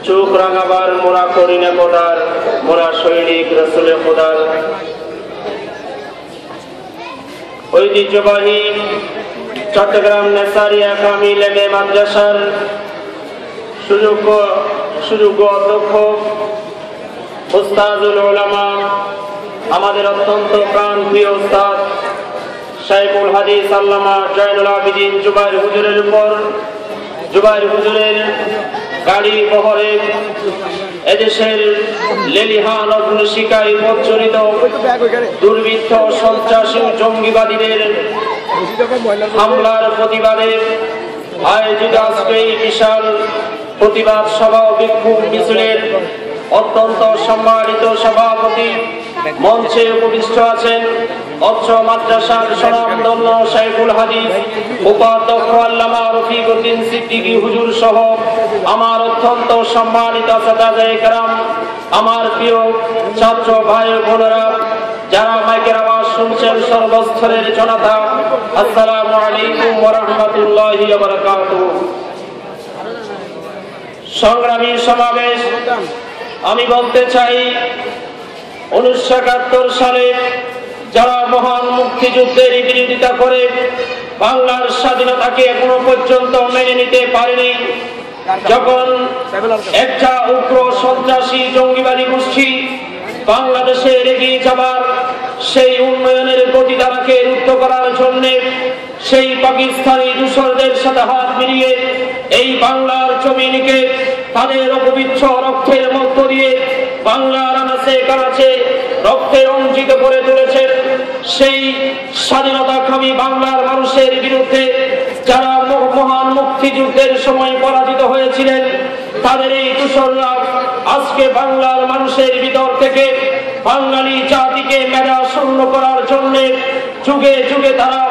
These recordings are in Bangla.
চোখ রাঙাবার মোরা করি না কোদার, মোরা সৈনিক রসুলের খোদার। ঐতিহ্যবাহী চট্টগ্রাম নেসারিয়া কামিল এম এ মাদ্রাসার সুযোগ্য অধ্যক্ষ উস্তাদুল উলামা, আমাদের অত্যন্ত প্রাণপ্রিয় উস্তাদ শাইখুল হাদিস আল্লামা জয়নুল আবেদিন জুবাইর হুজুরের উপর জুবাইর হুজুরের গাড়ি বহরে এদেশের লেলিহান অগ্নিশিখায় প্রজ্বলিত দুর্বৃত্ত সন্ত্রাসী জঙ্গিবাদীদের হামলার প্রতিবাদে আয়োজিত আজকে এই বিশাল প্রতিবাদ সভা ও বিক্ষোভ মিছিলের অত্যন্ত সম্মানিত সভাপতি মঞ্চে উপবিষ্ট আছেন অত্র মাদ্রাসার স্বনামধন্য শাইখুল হাদিস উপাধ্যক্ষ আল্লামা রফিকুদ্দিন সিদ্দিকী হুজুর সহ আমার অত্যন্ত সম্মানিত সাদায়ে কেরাম, আমার প্রিয় ছাত্র ভাই বোনেরা, যারা মাইকের আওয়াজ শুনছেন সর্বস্তরের জনতা, আসসালামু আলাইকুম ওয়া রাহমাতুল্লাহি ওয়া বারাকাতুহু। সংগ্রামী সমাবেশ, আমি বলতে চাই 1971 সালে যারা মহান মুক্তিযুদ্ধের বিরোধিতা করে বাংলার স্বাধীনতাকে এখনো পর্যন্ত মেনে নিতে পারেনি, যখন একটা উগ্র সন্ত্রাসী জঙ্গিবাদী গোষ্ঠী বাংলাদেশে এগিয়ে যাবার সেই উন্নয়নের গতিধারাকে রুদ্ধ করার জন্য সেই পাকিস্তানি দূষরদের সাথে হাত মিলিয়ে এই বাংলার জমিনকে তাদের অপবিত্র রক্তের মধ্য দিয়ে বাংলার আনাচে কানাচে রক্তে রঞ্জিত করে তুলেছেন। সেই স্বাধীনতাকামী বাংলার মানুষের বিরুদ্ধে যারা মহান মুক্তিযুদ্ধের সময় পরাজিত হয়েছিলেন, তাদের এই দূষররা আজকে বাংলার মানুষের ভিতর থেকে বাঙালি জাতিকে মেধা শূন্য করার জন্য যুগে যুগে তারা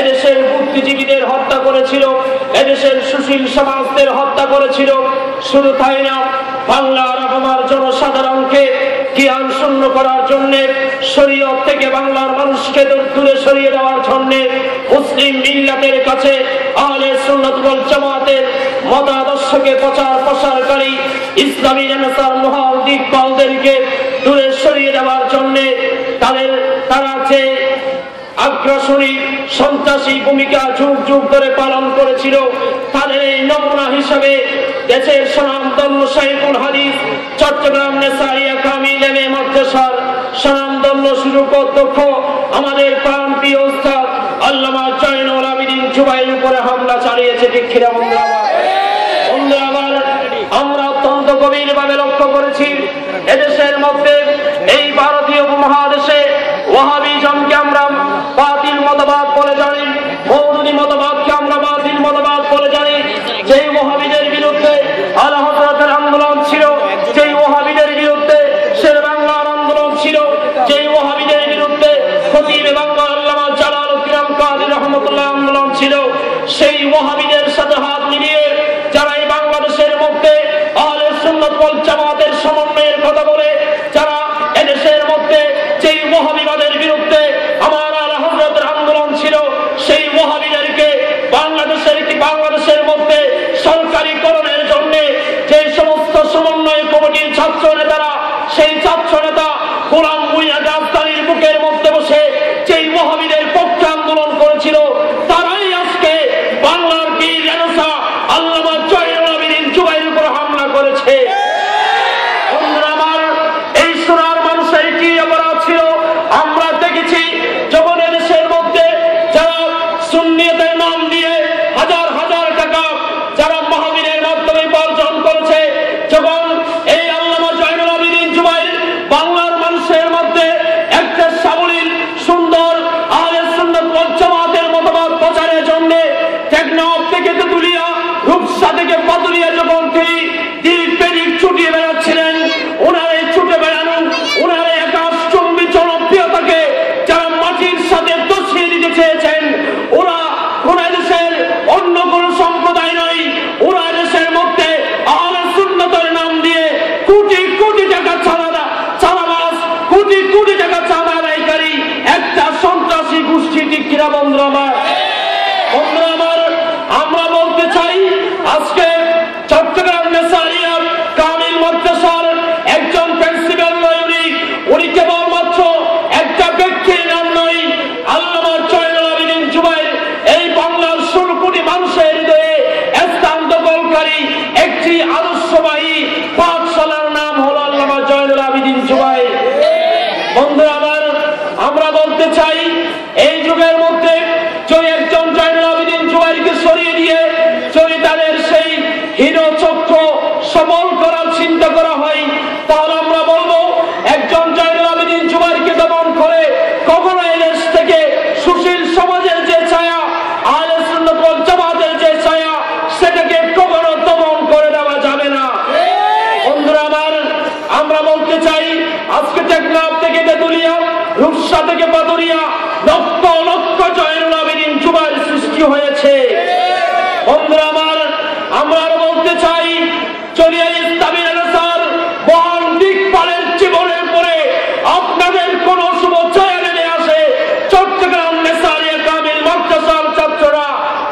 এদেশের বুদ্ধিজীবীদের হত্যা করেছিল, এদেশের সুশীল সমাজদের হত্যা করেছিল। শুধু তাই না, বাংলার আবহাওয়ার জনসাধারণকে জ্ঞান শূন্য করার জন্য, শরীয়ত থেকে বাংলার মানুষকে দূরে সরিয়ে দেওয়ার জন্য মুসলিম মিল্লাতের কাছে আহলে সুন্নাত ওয়াল জামাতের মতাদর্শকে প্রসারকারী ইসলামী নেতার মহান দিকপালদেরকে দূরে সরিয়ে দেওয়ার জন্য তারা যে আগ্রাসনী সন্ত্রাসী ভূমিকা যুগ যুগ ধরে পালন করেছিল, তাদের এই নমুনা হিসাবে দেশের স্বনামধন্য শাইখুল হাদিস চট্টগ্রাম নেসারিয়া কামিল এম এ মাদ্রাসার স্বনামধন্য সুযোগ্য অধ্যক্ষ আমাদের প্রাণপ্রিয় উস্তাদ আল্লামা জয়নুল আবেদিন জুবাইর উপরে হামলা চালিয়েছে। ঠিক কিনা বন্ধুরা আমার, আমরা অত্যন্ত গভীরভাবে লক্ষ্য করেছি এদেশের মধ্যে এই ভারতীয় উপমহাদেশে ওয়াহাবিজমকে আমরা বাতিল মতবাদ বলে জানি, মওদুদি মতবাদকে আমরা বাতিল মতবাদ বলে জানি। যেই ওয়াহাবিদের বিরুদ্ধে আলা হযরতের আন্দোলন ছিল, যেই ওয়াহাবিদের বিরুদ্ধে শের বাংলার আন্দোলন ছিল, যেই ওয়াহাবিদের বিরুদ্ধে খতিবে বাংলা আল্লামা জালালউদ্দিন কাদের রহমাতুল্লাহ আন্দোলন ছিল, সেই ওয়াহাবিদের সাথে হাত মিলিয়ে যারা এই বাংলাদেশের মধ্যে আহলে সুন্নাত ওয়াল জামাতের সমন্বয়ের কথা বলে, যারা এদেশের মধ্যে যেই ওয়াহাবিবাদের বিরুদ্ধে আমার আলা হযরতের আন্দোলন ছিল, সেই ওয়াহাবিদেরকে বাংলাদেশের মধ্যে সরকারিকরণের জন্য যে সমস্ত সমন্বয় কমিটির ছাত্র নেতারা, সেই ছাত্র নেতা গোলাম ভূঁইয়া রাজধানীর বুকের মধ্যে বসে যেই ওয়াহাবিদের পক্ষে আন্দোলন করেছিল, তারাই আজকে বাংলার বীর রেনেসাঁ আল্লামা জয়নুল আবেদিন জুবাইরের উপর হামলা করেছে। বন্ধুরা আমার, এই সোনার মানুষের কি অপরাধ ছিল? আমরা দেখেছি যখন এদেশের মধ্যে যারা সুন্নিয়তের নাম দিয়ে হাজার হাজার টাকা যারা মাহফিলের মাধ্যমে উপার্জন করেছে, যখন এই আল্লামা জয়নুল আবেদিন জুবাইর বাংলার মানুষের মধ্যে একটি আদর্শবাহী পাঠশালার নাম হলো আল্লামা জয়নুল আবেদিন জুবায়ের। বন্ধুরা আমার, আমরা বলতে চাই এই যুগের মধ্যে যদি একজন জয়নুল আবেদিন জুবায়েরকে সরিয়ে দিয়ে যদি তাদের সেই হীন চক্র সবল করার চিন্তা করা হয়, তাহলে আমরা বলবো একজন জয়নুল আবেদিন জুবায়েরকে দমন করে কখনো এই দেশ থেকে সুশীল সমাজের যে ছায়া, আহলে সুন্নাত ওয়াল জামাতের যে ছায়া, সেটাকে কখনো দমন করে দেওয়া যাবে না। বন্ধুরা আমার, আমরা বলতে চাই আজকে টেকনাফ থেকে তেতুলিয়া, রূপসা থেকে পাতুরিয়া লক্ষ লক্ষ জয়নুল আবেদিন জুবায়ের সৃষ্টি হয়েছে। বন্ধুরা আমার, আমরা বলতে চাই যদি এই ইসলামী নেতার মহান দিকপালের জীবনের পরে আপনাদের কোন শুভ ছায়া নেমে আসে, চট্টগ্রাম নেসারিয়া কামিল মাদ্রাসার ছাত্ররা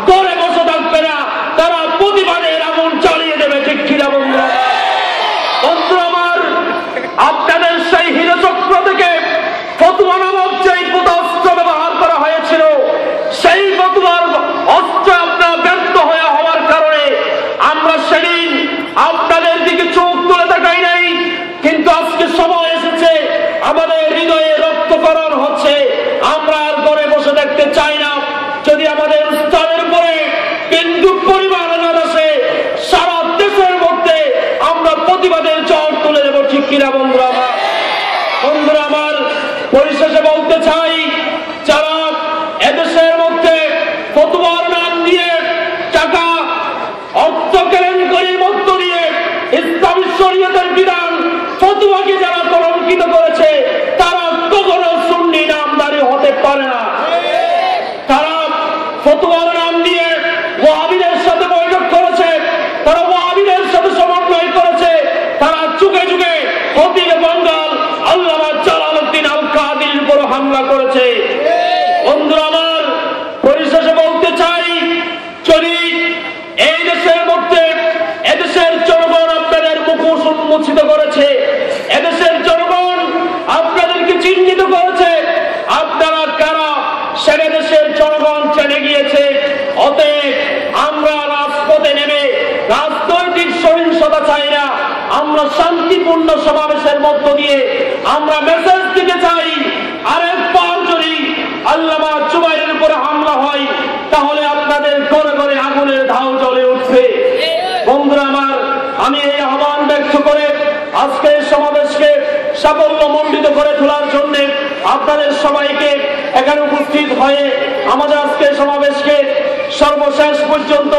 ঘরে বসে থাকবে না, তারা প্রতিবাদের আগুন চালিয়ে দেবে। ঠিক কিনা বন্ধুরা? বন্ধুরা আমার, আপনাদের সেই হীনচক্র থেকে ফতুয়া নামক যেই অস্ত্র ব্যবহার করা হয়েছিল, সেই ফতুয়ার অস্ত্র আপনার ব্যর্থ হওয়ার কারণে আমরা সেদিন আপনাদের দিকে চোখ তুলে তাকাই নাই। কিন্তু আজকে সময় এসেছে, আমাদের হৃদয়ে রক্তকরণ হচ্ছে, আমরা আর ঘরে বসে দেখতে চাই না। যদি আমাদের স্থানের উপরে বিন্দু পরিমাণ আঘাত আসে, সারা দেশের মধ্যে আমরা প্রতিবাদের ঝড় তুলে দেব। ঠিক কিনা বন্ধুরা আমার? বন্ধুরা আমার, পরিশেষে বলতে চাই, যারা এদেশের মধ্যে ফতোয়ার নাম দিয়ে টাকা অর্থ কেলেঙ্কারির মধ্য দিয়ে ইসলামী শরীয়তের বিধান ফতোয়াকে যারা কলঙ্কিত করেছে, তারা কখনো সুন্নি নামধারী হতে পারে না। তারা ফতোয়ার নাম দিয়ে ওয়াহাবিদের সাথে বৈঠক করেছে, তারা ওয়াহাবিদের সাথে সমন্বয় করেছে, তারা যুগে যুগে খতিবে বাঙ্গাল আল্লামা জালালউদ্দিন আল কাদির উপর হামলা করেছে। বন্ধুরা আমার, পরিশেষে বলতে চাই, যদি এই দেশের মধ্যে এদেশের জনগণ আপনাদের মুখোশ উন্মোচিত করেছে, এদেশের জনগণ আপনাদেরকে চিহ্নিত করেছে, আপনারা কারা সেটা দেশের জনগণ জেনে গিয়েছে। অতএব আমরা রাজপথে নেমে রাজনৈতিক সহিংসতা চাই না, আমরা শান্তিপূর্ণ সমাবেশের মধ্য দিয়ে আমরা মেসেজ দিতে চাই, আরেকবার যদি আল্লামা জুবায়েরের উপরে হামলা হয়, তাহলে আপনাদের ঘরে ঘরে আগুনের ঢাল জ্বলে উঠবে। বন্ধুরা আমার, আমি এই আহ্বান ব্যক্ত করে আজকে সমাবেশকে সাফল্যমণ্ডিত করে তোলার জন্য আপনাদের সবাইকে এখানে উপস্থিত হয়ে আমাদের আজকে সমাবেশকে সর্বশেষ পর্যন্ত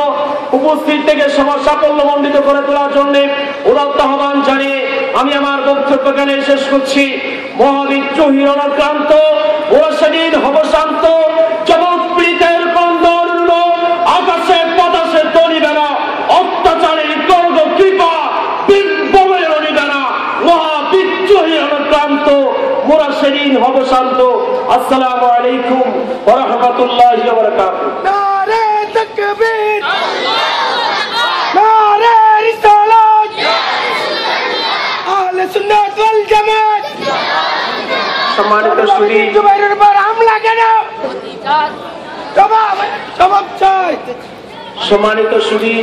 উপস্থিত থেকে সাফল্যমণ্ডিত করে তোলার জন্য উদাত্ত আহ্বান জানিয়ে আমি আমার বক্তব্য এখানে শেষ করছি। মহাবিদ্রোহী রণক্রান্ত ওরা সেদিন হব শান্ত, জগৎ পীড়িতের ক্রন্দন আকাশে বাতাসে তলিবে না, অত্যাচারের গর্গ কৃপা বিপ্লবের অনিবে না, মহাবিদ্রোহী রণক্রান্ত মোরা সেদিন হব শান্ত। আসসালামু আলাইকুম ওয়া রাহমাতুল্লাহি ওয়া বারাকাতুহু। নারে তাকবীর, নারে রিসালাত, আহলে সুন্নাত ওয়াল জামাত। সম্মানিত সুধী, জুবায়েরের উপর হামলা কেন? জবাব চাই। সম্মানিত সুধী,